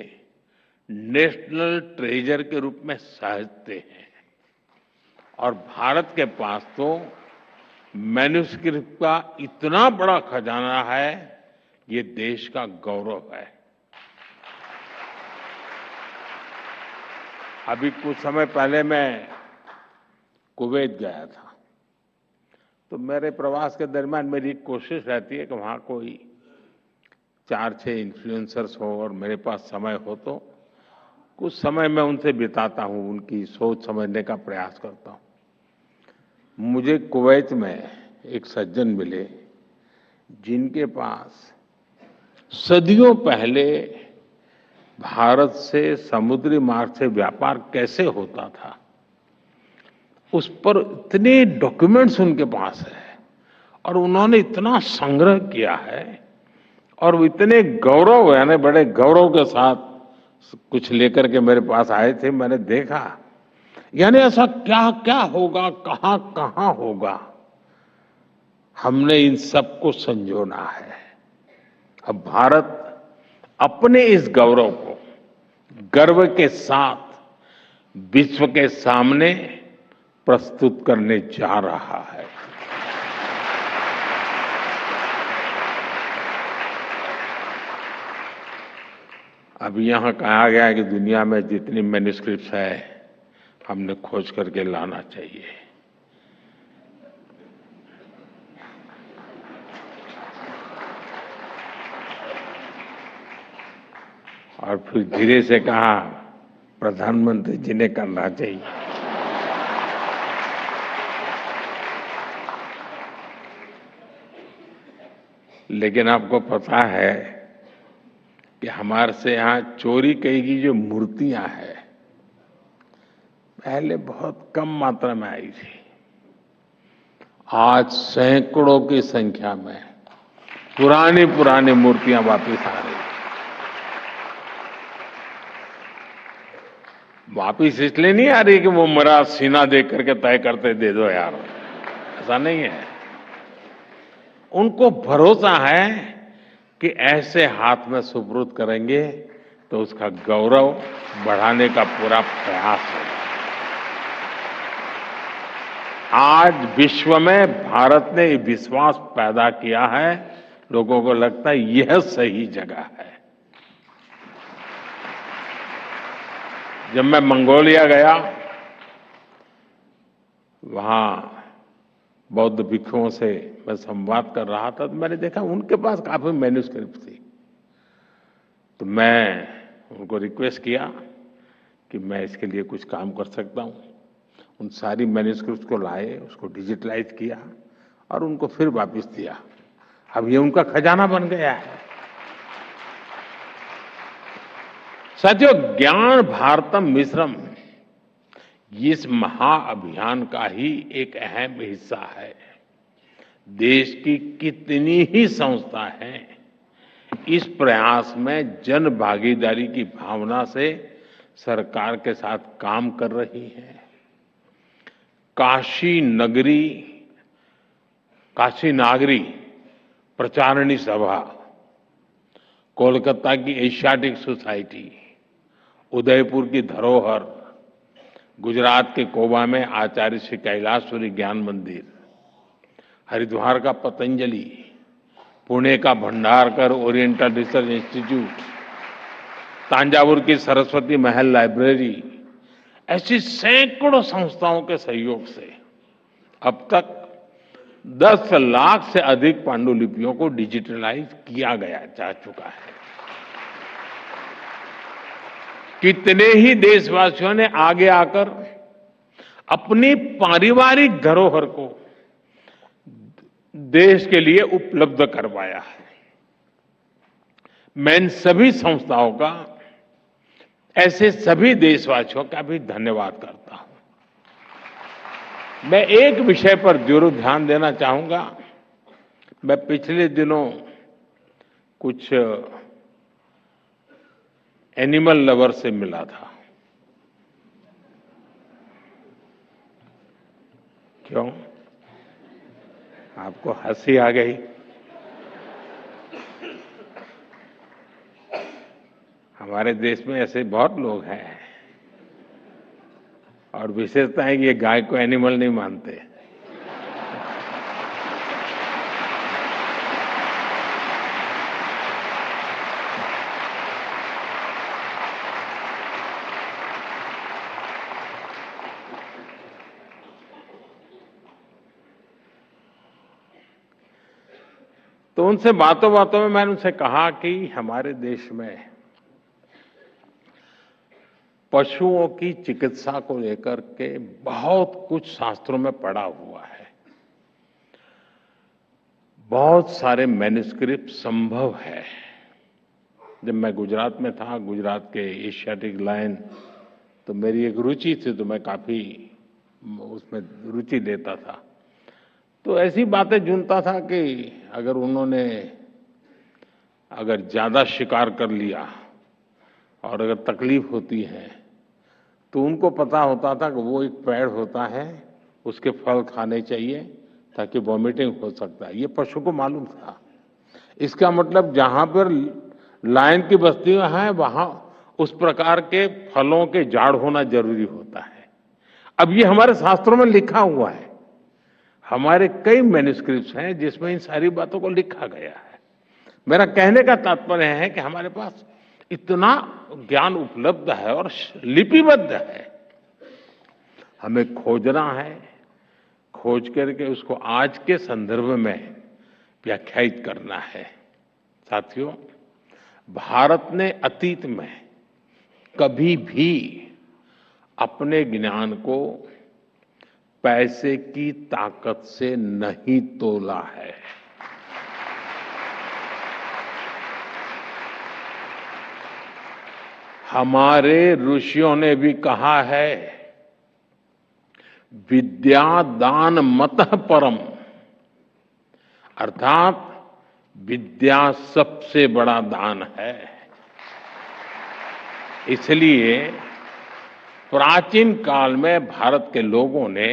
नेशनल ट्रेजर के रूप में सहेजते हैं। और भारत के पास तो मैन्युस्क्रिप्ट का इतना बड़ा खजाना है, ये देश का गौरव है। अभी कुछ समय पहले मैं कुवैत गया था, तो मेरे प्रवास के दरमियान मेरी कोशिश रहती है कि वहाँ कोई 4-6 इन्फ्लुएंसर्स हो और मेरे पास समय हो तो कुछ समय मैं उनसे बिताता हूँ, उनकी सोच समझने का प्रयास करता हूँ। मुझे कुवैत में एक सज्जन मिले जिनके पास सदियों पहले भारत से समुद्री मार्ग से व्यापार कैसे होता था, उस पर इतने डॉक्यूमेंट्स उनके पास है और उन्होंने इतना संग्रह किया है और वो इतने गौरव, यानी बड़े गौरव के साथ कुछ लेकर के मेरे पास आए थे। मैंने देखा, यानी ऐसा क्या क्या होगा, कहां कहां होगा, हमने इन सबको संजोना है। अब भारत अपने इस गौरव को गर्व के साथ विश्व के सामने प्रस्तुत करने जा रहा है। अब यहां कहा गया है कि दुनिया में जितनी मैन्युस्क्रिप्ट्स है हमने खोज करके लाना चाहिए। और फिर धीरे से कहा प्रधानमंत्री जी ने करना चाहिए। लेकिन आपको पता है कि हमारे से यहाँ चोरी की जो मूर्तियां हैं पहले बहुत कम मात्रा में आई थी, आज सैकड़ों की संख्या में पुरानी मूर्तियां वापस आ रही। वापिस इसलिए नहीं आ रही कि वो मेरा सीना देख करके तय करते दे दो यार, ऐसा नहीं है। उनको भरोसा है कि ऐसे हाथ में सुपुर्द करेंगे तो उसका गौरव बढ़ाने का पूरा प्रयास होगा। आज विश्व में भारत ने विश्वास पैदा किया है, लोगों को लगता है यह सही जगह है। जब मैं मंगोलिया गया, वहां बौद्ध भिक्षुओं से मैं संवाद कर रहा था, तो मैंने देखा उनके पास काफी मैन्युस्क्रिप्ट थी। तो मैं उनको रिक्वेस्ट किया कि मैं इसके लिए कुछ काम कर सकता हूं। उन सारी मैन्युस्क्रिप्ट को लाए, उसको डिजिटलाइज किया और उनको फिर वापस दिया। अब ये उनका खजाना बन गया है। साथियों, ज्ञान भारतम मिश्रम इस महाअभियान का ही एक अहम हिस्सा है। देश की कितनी ही संस्था हैं इस प्रयास में जन भागीदारी की भावना से सरकार के साथ काम कर रही हैं। काशी नागरी प्रचारणी सभा, कोलकाता की एशियाटिक सोसाइटी, उदयपुर की धरोहर, गुजरात के कोबा में आचार्य श्री कैलाशपुरी ज्ञान मंदिर, हरिद्वार का पतंजलि, पुणे का Bhandarkar oriental research institute, Thanjavur की सरस्वती महल लाइब्रेरी, ऐसी सैकड़ों संस्थाओं के सहयोग से अब तक 10 लाख से अधिक पांडुलिपियों को डिजिटलाइज किया जा चुका है। कितने ही देशवासियों ने आगे आकर अपनी पारिवारिक धरोहर को देश के लिए उपलब्ध करवाया है। मैं इन सभी संस्थाओं का, ऐसे सभी देशवासियों का भी धन्यवाद करता हूं। मैं एक विषय पर जरूर ध्यान देना चाहूंगा। मैं पिछले दिनों कुछ एनिमल लवर से मिला था। क्यों? आपको हंसी आ गई? हमारे देश में ऐसे बहुत लोग हैं और विशेषता है कि ये गाय को एनिमल नहीं मानते। तो उनसे बातों बातों में मैंने उनसे कहा कि हमारे देश में पशुओं की चिकित्सा को लेकर के बहुत कुछ शास्त्रों में पड़ा हुआ है। बहुत सारे मैन्युस्क्रिप्ट संभव है। जब मैं गुजरात में था, गुजरात के एशियाटिक लायन, तो मेरी एक रुचि थी, तो मैं काफी उसमें रुचि लेता था। तो ऐसी बातें ढूंढता था कि अगर ज्यादा शिकार कर लिया और अगर तकलीफ होती है तो उनको पता होता था कि वो एक पेड़ होता है, उसके फल खाने चाहिए ताकि वॉमिटिंग हो सकता है। ये पशु को मालूम था। इसका मतलब जहां पर लायन की बस्तियां हैं वहां उस प्रकार के फलों के झाड़ होना जरूरी होता है। अब ये हमारे शास्त्रों में लिखा हुआ है। हमारे कई मैन्युस्क्रिप्ट्स हैं जिसमें इन सारी बातों को लिखा गया है। मेरा कहने का तात्पर्य है कि हमारे पास इतना ज्ञान उपलब्ध है और लिपिबद्ध है। हमें खोजना है, खोज करके उसको आज के संदर्भ में व्याख्यायित करना है। साथियों, भारत ने अतीत में कभी भी अपने ज्ञान को पैसे की ताकत से नहीं तोला है। हमारे ऋषियों ने भी कहा है, विद्या दान मतः परम, अर्थात विद्या सबसे बड़ा दान है। इसलिए प्राचीन काल में भारत के लोगों ने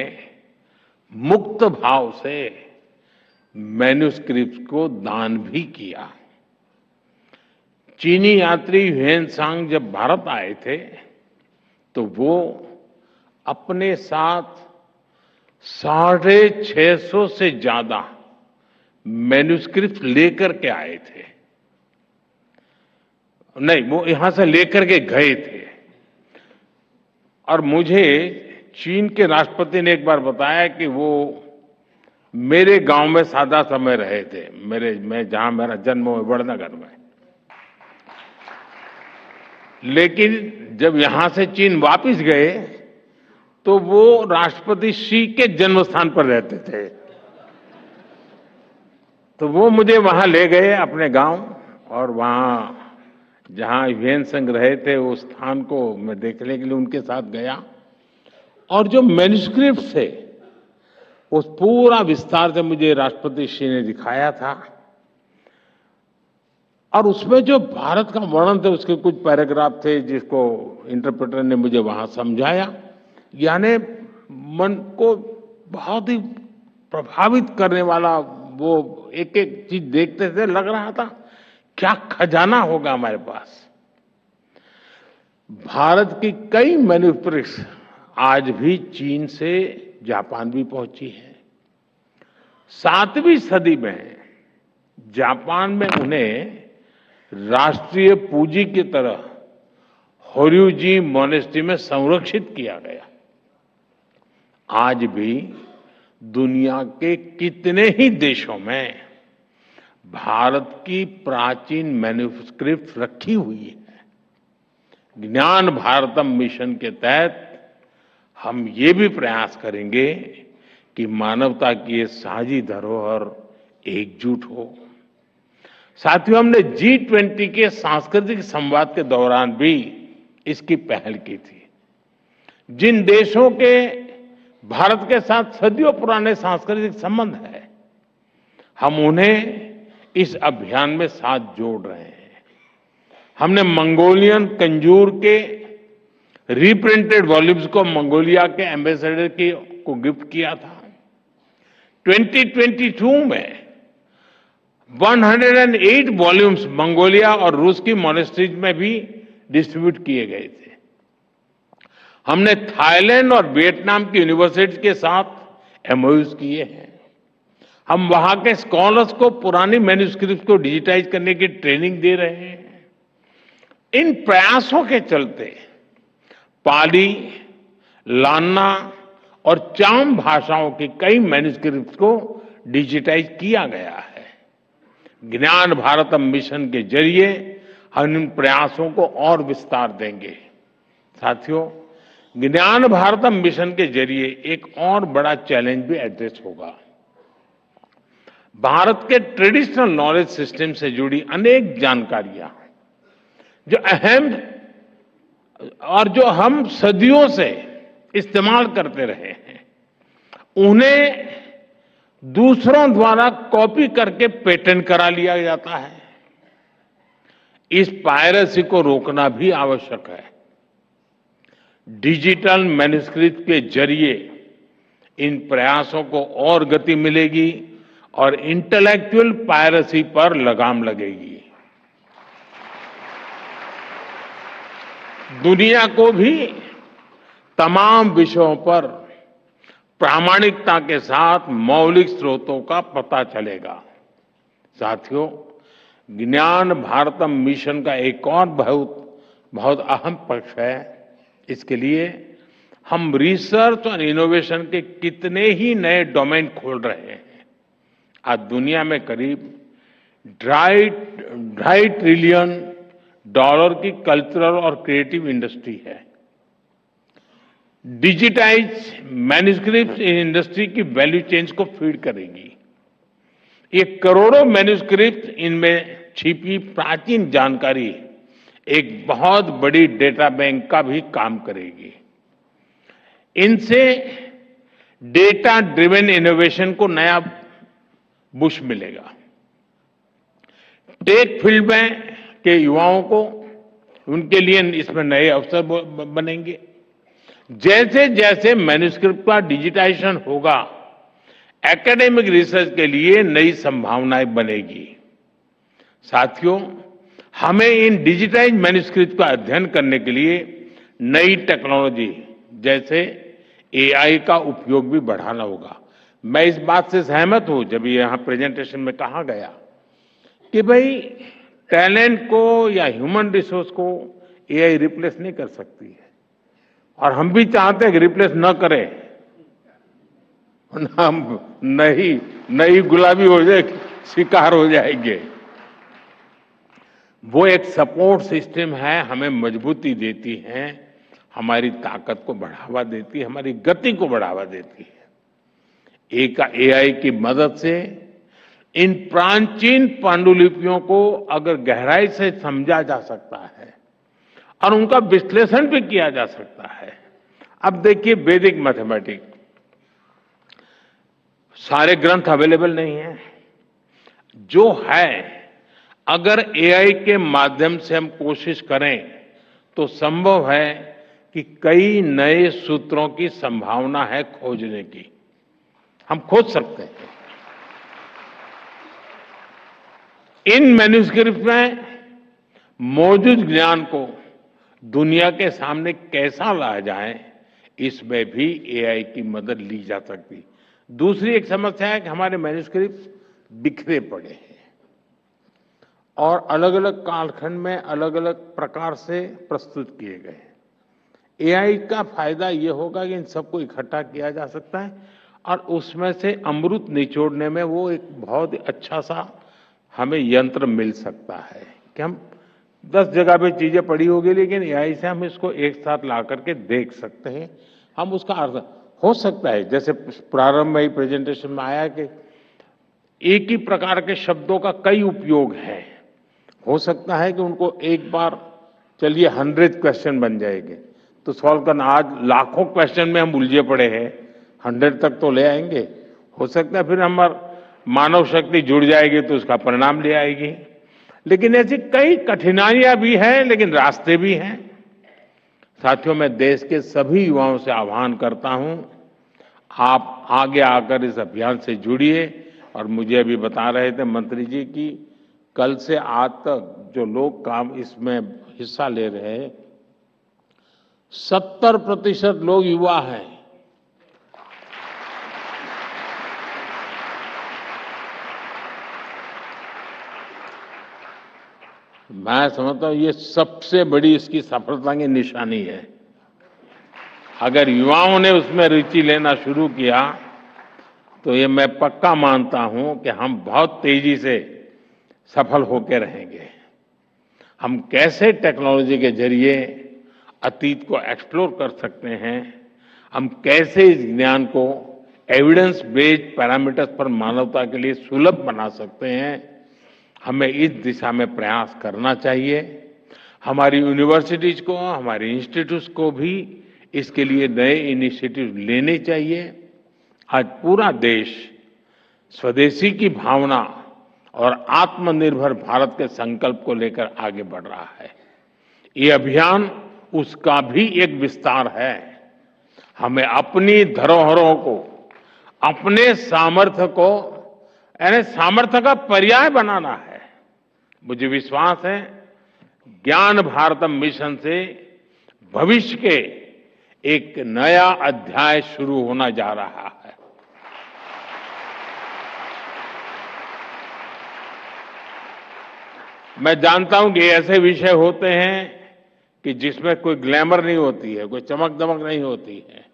मुक्त भाव से मैन्युस्क्रिप्ट को दान भी किया। चीनी यात्री ह्वेनसांग जब भारत आए थे तो वो अपने साथ 650 से ज्यादा मैन्युस्क्रिप्ट लेकर के आए थे। नहीं, वो यहां से लेकर के गए थे। और मुझे चीन के राष्ट्रपति ने एक बार बताया कि वो मेरे गांव में सादा समय रहे थे, मैं जहां मेरा जन्म हुआ बड़नगर में। लेकिन जब यहां से चीन वापस गए तो वो राष्ट्रपति शी के जन्म स्थान पर रहते थे। तो वो मुझे वहां ले गए अपने गांव, और वहां जहां ह्वेनसांग रहे थे उस स्थान को मैं देखने के लिए उनके साथ गया। और जो मैन्युस्क्रिप्ट थे उस पूरा विस्तार से मुझे राष्ट्रपति शी ने दिखाया था। और उसमें जो भारत का वर्णन थे उसके कुछ पैराग्राफ थे जिसको इंटरप्रेटर ने मुझे वहां समझाया। यानी मन को बहुत ही प्रभावित करने वाला, वो एक एक चीज देखते थे लग रहा था क्या खजाना होगा हमारे पास। भारत की कई मैन्युस्क्रिप्ट्स आज भी चीन से जापान भी पहुंची है। 7वीं सदी में जापान में उन्हें राष्ट्रीय पूंजी की तरह होर्युजी मोनेस्ट्री में संरक्षित किया गया। आज भी दुनिया के कितने ही देशों में भारत की प्राचीन मैन्युस्क्रिप्ट रखी हुई है। ज्ञान भारतम मिशन के तहत हम ये भी प्रयास करेंगे कि मानवता की ये साझी धरोहर एकजुट हो। साथियों, हमने G20 के सांस्कृतिक संवाद के दौरान भी इसकी पहल की थी। जिन देशों के भारत के साथ सदियों पुराने सांस्कृतिक संबंध है, हम उन्हें इस अभियान में साथ जोड़ रहे हैं। हमने मंगोलियन कंजूर के रिप्रिंटेड वॉल्यूम्स को मंगोलिया के एम्बेसडर को गिफ्ट किया था। 2022 में 108 वॉल्यूम्स मंगोलिया और रूस की मॉनेस्ट्रीज में भी डिस्ट्रीब्यूट किए गए थे। हमने थाईलैंड और वियतनाम की यूनिवर्सिटीज के साथ एमओयूज किए हैं। हम वहां के स्कॉलर्स को पुरानी मैन्युस्क्रिप्ट को डिजिटाइज करने की ट्रेनिंग दे रहे हैं। इन प्रयासों के चलते पाली, लान्ना और चाम भाषाओं की कई मैन्युस्क्रिप्ट को डिजिटाइज किया गया है। ज्ञान भारतम मिशन के जरिए हम इन प्रयासों को और विस्तार देंगे। साथियों, ज्ञान भारतम मिशन के जरिए एक और बड़ा चैलेंज भी एड्रेस होगा। भारत के ट्रेडिशनल नॉलेज सिस्टम से जुड़ी अनेक जानकारियां जो अहम और जो हम सदियों से इस्तेमाल करते रहे हैं, उन्हें दूसरों द्वारा कॉपी करके पेटेंट करा लिया जाता है। इस पायरेसी को रोकना भी आवश्यक है। डिजिटल मैन्युस्क्रिप्ट के जरिए इन प्रयासों को और गति मिलेगी और इंटेलेक्चुअल पायरेसी पर लगाम लगेगी। दुनिया को भी तमाम विषयों पर प्रामाणिकता के साथ मौलिक स्रोतों का पता चलेगा। साथियों, ज्ञान भारतम मिशन का एक और बहुत अहम पक्ष है। इसके लिए हम रिसर्च और इनोवेशन के कितने ही नए डोमेन खोल रहे हैं। आज दुनिया में करीब $2.5 ट्रिलियन की कल्चरल और क्रिएटिव इंडस्ट्री है। डिजिटाइज मैन्यूस्क्रिप्ट इंडस्ट्री की वैल्यू चेन को फीड करेगी। ये करोड़ों मैन्यूस्क्रिप्ट इनमें छिपी प्राचीन जानकारी एक बहुत बड़ी डेटा बैंक का भी काम करेगी। इनसे डेटा ड्रिवन इनोवेशन को नया बुश मिलेगा। टेक फील्ड में के युवाओं को उनके लिए इसमें नए अवसर बनेंगे। जैसे जैसे मैन्यूस्क्रिप्ट का डिजिटाइजेशन होगा, एकेडमिक रिसर्च के लिए नई संभावनाएं बनेगी। साथियों, हमें इन डिजिटाइज मैन्यूस्क्रिप्ट का अध्ययन करने के लिए नई टेक्नोलॉजी जैसे एआई का उपयोग भी बढ़ाना होगा। मैं इस बात से सहमत हूं जब यहां प्रेजेंटेशन में कहा गया कि भाई टैलेंट को या ह्यूमन रिसोर्स को एआई रिप्लेस नहीं कर सकती है, और हम भी चाहते हैं कि रिप्लेस न करे, हम नई गुलाबी हो जाए, शिकार हो जाएंगे। वो एक सपोर्ट सिस्टम है, हमें मजबूती देती है, हमारी ताकत को बढ़ावा देती है, हमारी गति को बढ़ावा देती है। एआई की मदद से इन प्राचीन पांडुलिपियों को अगर गहराई से समझा जा सकता है और उनका विश्लेषण भी किया जा सकता है। अब देखिए, वैदिक मैथमेटिक्स सारे ग्रंथ अवेलेबल नहीं है, जो है अगर एआई के माध्यम से हम कोशिश करें तो संभव है कि कई नए सूत्रों की संभावना है खोजने की, हम खोज सकते हैं। इन मैन्यूस्क्रिप्ट में मौजूद ज्ञान को दुनिया के सामने कैसा लाया जाए, इसमें भी एआई की मदद ली जा सकती। दूसरी एक समस्या है कि हमारे मैन्यूस्क्रिप्ट बिखरे पड़े हैं और अलग अलग कालखंड में अलग अलग प्रकार से प्रस्तुत किए गए हैं। एआई का फायदा ये होगा कि इन सबको इकट्ठा किया जा सकता है और उसमें से अमृत निचोड़ने में वो एक बहुत ही अच्छा सा हमें यंत्र मिल सकता है कि हम 10 जगह पे चीजें पड़ी होगी, लेकिन एआई से हम इसको एक साथ ला करके देख सकते हैं। हम उसका अर्थ हो सकता है, जैसे प्रारंभ में ही प्रेजेंटेशन में आया कि एक ही प्रकार के शब्दों का कई उपयोग है। हो सकता है कि उनको एक बार चलिए 100 क्वेश्चन बन जाएंगे तो सॉल्व करना, आज लाखों क्वेश्चन में हम उलझे पड़े हैं, 100 तक तो ले आएंगे। हो सकता है फिर हमारा मानव शक्ति जुड़ जाएगी तो उसका परिणाम ले आएगी। लेकिन ऐसी कई कठिनाइयां भी हैं, लेकिन रास्ते भी हैं। साथियों, मैं देश के सभी युवाओं से आह्वान करता हूं, आप आगे आकर इस अभियान से जुड़िए। और मुझे अभी बता रहे थे मंत्री जी की कल से आज तक जो लोग काम इसमें हिस्सा ले रहे हैं, 70% लोग युवा हैं। मैं समझता हूं ये सबसे बड़ी इसकी सफलता की निशानी है। अगर युवाओं ने उसमें रुचि लेना शुरू किया तो ये मैं पक्का मानता हूं कि हम बहुत तेजी से सफल होकर रहेंगे। हम कैसे टेक्नोलॉजी के जरिए अतीत को एक्सप्लोर कर सकते हैं, हम कैसे इस ज्ञान को एविडेंस बेस्ड पैरामीटर्स पर मानवता के लिए सुलभ बना सकते हैं, हमें इस दिशा में प्रयास करना चाहिए। हमारी यूनिवर्सिटीज को, हमारे इंस्टीट्यूट्स को भी इसके लिए नए इनिशिएटिव लेने चाहिए। आज पूरा देश स्वदेशी की भावना और आत्मनिर्भर भारत के संकल्प को लेकर आगे बढ़ रहा है। ये अभियान उसका भी एक विस्तार है। हमें अपनी धरोहरों को, अपने सामर्थ्य को, यानी सामर्थ्य का पर्याय बनाना है। मुझे विश्वास है ज्ञान भारतम मिशन से भविष्य के एक नया अध्याय शुरू होना जा रहा है। मैं जानता हूं कि ऐसे विषय होते हैं कि जिसमें कोई ग्लैमर नहीं होती है, कोई चमक दमक नहीं होती है,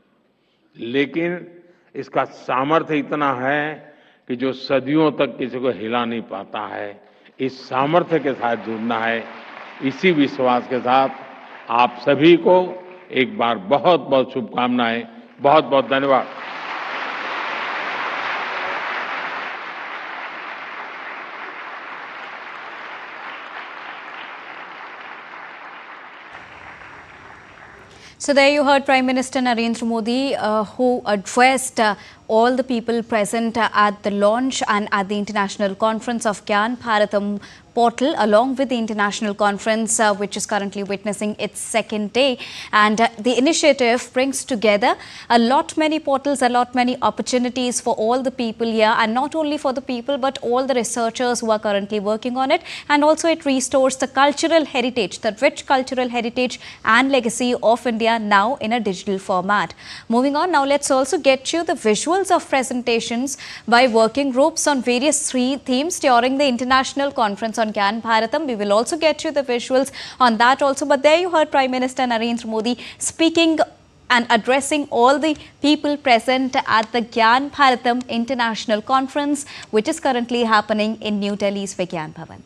लेकिन इसका सामर्थ्य इतना है कि जो सदियों तक किसी को हिला नहीं पाता है। इस सामर्थ्य के साथ जुड़ना है। इसी विश्वास के साथ आप सभी को एक बार बहुत बहुत शुभकामनाएं, बहुत बहुत धन्यवाद। So there you heard Prime Minister Narendra Modi who addressed all the people present at the launch and at the international conference of Gyan Bharatam portal, along with the international conference which is currently witnessing its second day. And the initiative brings together a lot many portals, a lot many opportunities for all the people here, and not only for the people but all the researchers who are currently working on it. And also it restores the cultural heritage, the rich cultural heritage and legacy of India now in a digital format. Moving on, now let's also get you the visuals of presentations by working groups on various themes during the international conference on Gyan Bharatam. We will also get you the visuals on that also. But there you heard Prime Minister Narendra Modi speaking and addressing all the people present at the Gyan Bharatam International Conference, which is currently happening in New Delhi's Vigyan Bhavan.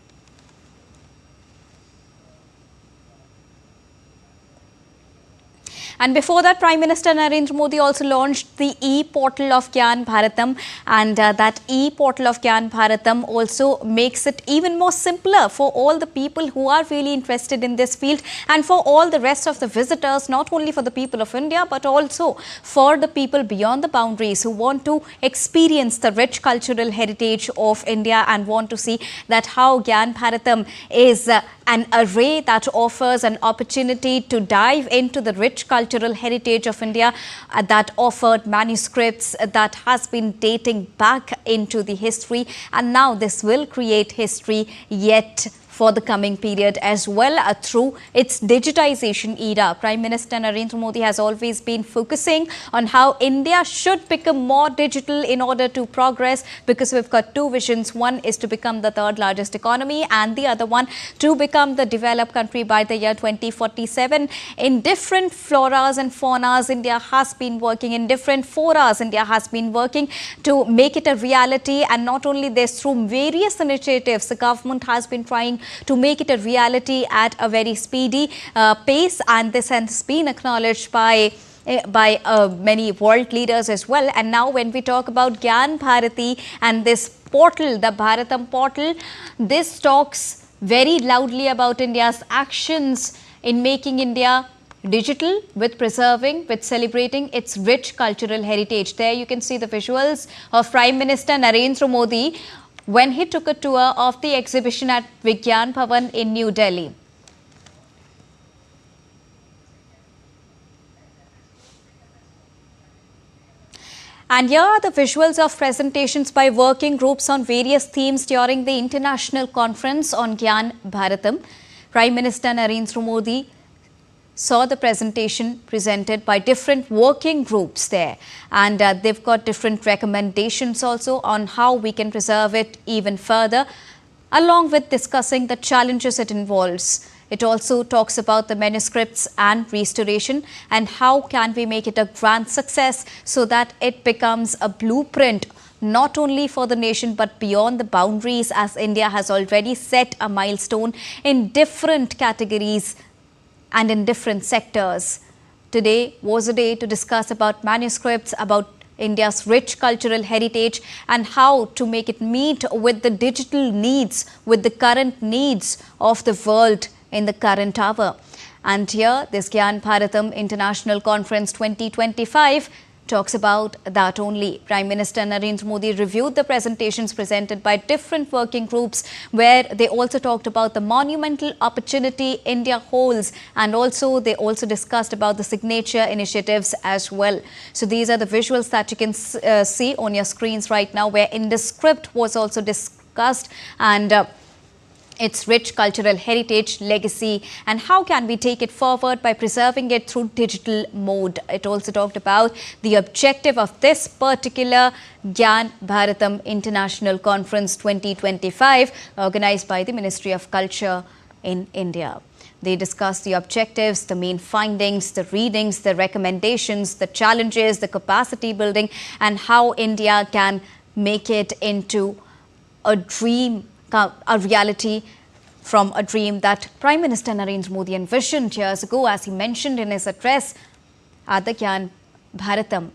And before that, Prime Minister Narendra Modi also launched the e-portal of Gyan Bharatam, and that e-portal of Gyan Bharatam also makes it even more simpler for all the people who are really interested in this field and for all the rest of the visitors, not only for the people of India but also for the people beyond the boundaries who want to experience the rich cultural heritage of India and want to see that how Gyan Bharatam is an array that offers an opportunity to dive into the rich cultural heritage of India that offered manuscripts that has been dating back into the history, and now this will create history yet for the coming period as well through its digitization era. Prime Minister Narendra Modi has always been focusing on how India should become more digital in order to progress, because we've got two visions. One is to become the third largest economy and the other one to become the developed country by the year 2047. In different floras and faunas, India has been working, in different foras, India has been working to make it a reality. And not only this, through various initiatives, the government has been trying to make it a reality at a very speedy pace, and this has been acknowledged by many world leaders as well. And now when we talk about Gyan Bharati and this portal, the Bharatam portal, this talks very loudly about India's actions in making India digital, with preserving, with celebrating its rich cultural heritage. There you can see the visuals of Prime Minister Narendra Modi when he took a tour of the exhibition at Vigyan Bhavan in New Delhi. And here are the visuals of presentations by working groups on various themes during the international conference on Gyan Bharatam. Prime Minister Narendra Modi saw the presentation presented by different working groups there, and they've got different recommendations also on how we can preserve it even further, along with discussing the challenges it involves. It also talks about the manuscripts and restoration and how can we make it a grand success so that it becomes a blueprint not only for the nation but beyond the boundaries, as India has already set a milestone in different categories and in different sectors. Today was a day to discuss about manuscripts, about India's rich cultural heritage and how to make it meet with the digital needs, with the current needs of the world in the current hour. And here, this Gyan Bharatam International Conference 2025 talks about that only. Prime Minister Narendra Modi reviewed the presentations presented by different working groups, where they also talked about the monumental opportunity India holds, and also they also discussed about the signature initiatives as well. So these are the visuals that you can see on your screens right now, where IndiScript was also discussed, and its rich cultural heritage, legacy, and how can we take it forward by preserving it through digital mode. It also talked about the objective of this particular Gyan Bharatam International Conference 2025 organized by the Ministry of Culture in India. They discussed the objectives, the main findings, the readings, the recommendations, the challenges, the capacity building, and how India can make it into a dream, a reality from a dream that Prime Minister Narendra Modi envisioned years ago, as he mentioned in his address at the Gyan Bharatam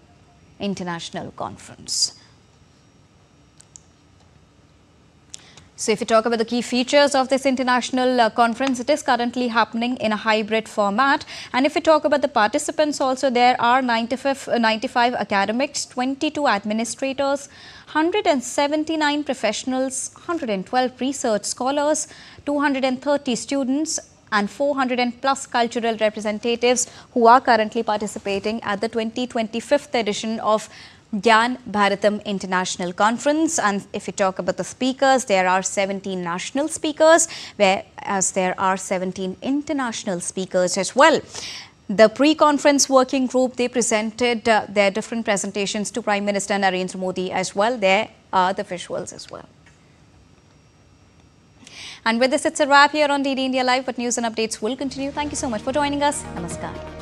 International Conference. So if you talk about the key features of this international conference, it is currently happening in a hybrid format. And if you talk about the participants also, there are 95 academics, 22 administrators, 179 professionals, 112 research scholars, 230 students and 400 plus cultural representatives who are currently participating at the 2025th edition of Gyan Bharatam International Conference. And if you talk about the speakers, there are 17 national speakers, whereas there are 17 international speakers as well. The pre-conference working group, they presented their different presentations to Prime Minister Narendra Modi as well. There are the visuals as well. And with this, it's a wrap here on DD India Live, but news and updates will continue. Thank you so much for joining us. Namaskar.